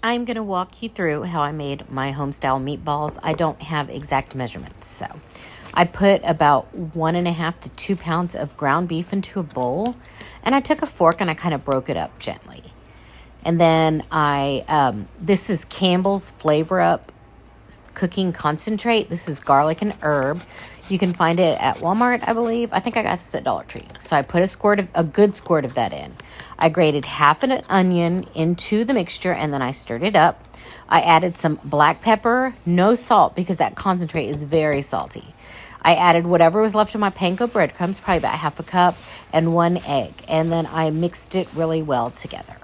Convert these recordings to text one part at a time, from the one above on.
I'm going to walk you through how I made my homestyle meatballs. I don't have exact measurements, so I put about 1.5 to 2 pounds of ground beef into a bowl, and I took a fork and I kind of broke it up gently. And then this is Campbell's Flavor Up cooking concentrate. This is garlic and herb. You can find it at Walmart, I believe. I think I got this at Dollar Tree. So I put a good squirt of that in. I grated half an onion into the mixture and then I stirred it up. I added some black pepper, no salt because that concentrate is very salty. I added whatever was left of my panko breadcrumbs, probably about half a cup, and 1 egg. And then I mixed it really well together.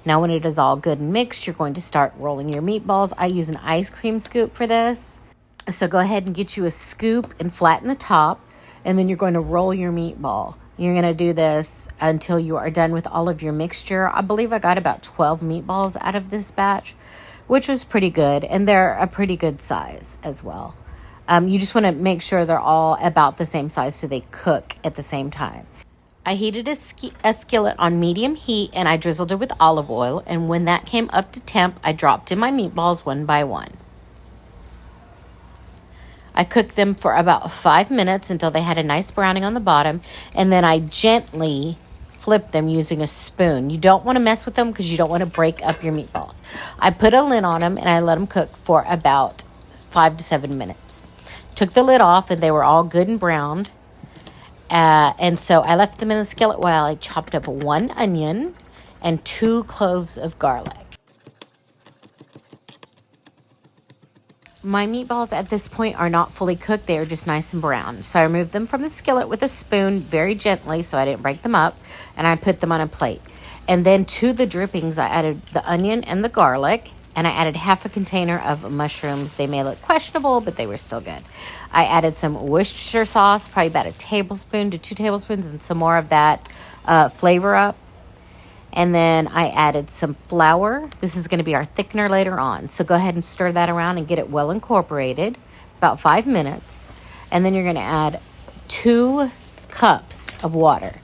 Now when it is all good and mixed, you're going to start rolling your meatballs. I use an ice cream scoop for this. So go ahead and get you a scoop and flatten the top, and then you're going to roll your meatball. You're going to do this until you are done with all of your mixture. I believe I got about 12 meatballs out of this batch, which was pretty good, and they're a pretty good size as well. You just want to make sure they're all about the same size so they cook at the same time. I heated a skillet on medium heat, and I drizzled it with olive oil, and when that came up to temp, I dropped in my meatballs one by one. I cooked them for about 5 minutes until they had a nice browning on the bottom, and then I gently flipped them using a spoon. You don't want to mess with them because you don't want to break up your meatballs. I put a lid on them, and I let them cook for about 5 to 7 minutes. Took the lid off, and they were all good and browned. And so I left them in the skillet while I chopped up 1 onion and 2 cloves of garlic. My meatballs at this point are not fully cooked. They are just nice and brown. So I removed them from the skillet with a spoon very gently so I didn't break them up. And I put them on a plate. And then to the drippings, I added the onion and the garlic. And I added half a container of mushrooms. They may look questionable, but they were still good. I added some Worcestershire sauce, probably about a tablespoon to 2 tablespoons, and some more of that Flavor Up. And then I added some flour. This is going to be our thickener later on. So go ahead and stir that around and get it well incorporated, about 5 minutes. And then you're going to add 2 cups of water.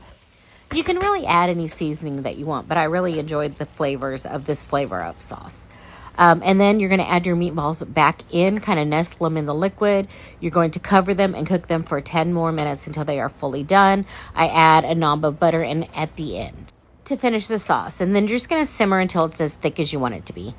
You can really add any seasoning that you want, but I really enjoyed the flavors of this Flavor Up sauce. And then you're going to add your meatballs back in, kind of nestle them in the liquid. You're going to cover them and cook them for 10 more minutes until they are fully done. I add a knob of butter in at the end to finish the sauce. And then you're just going to simmer until it's as thick as you want it to be.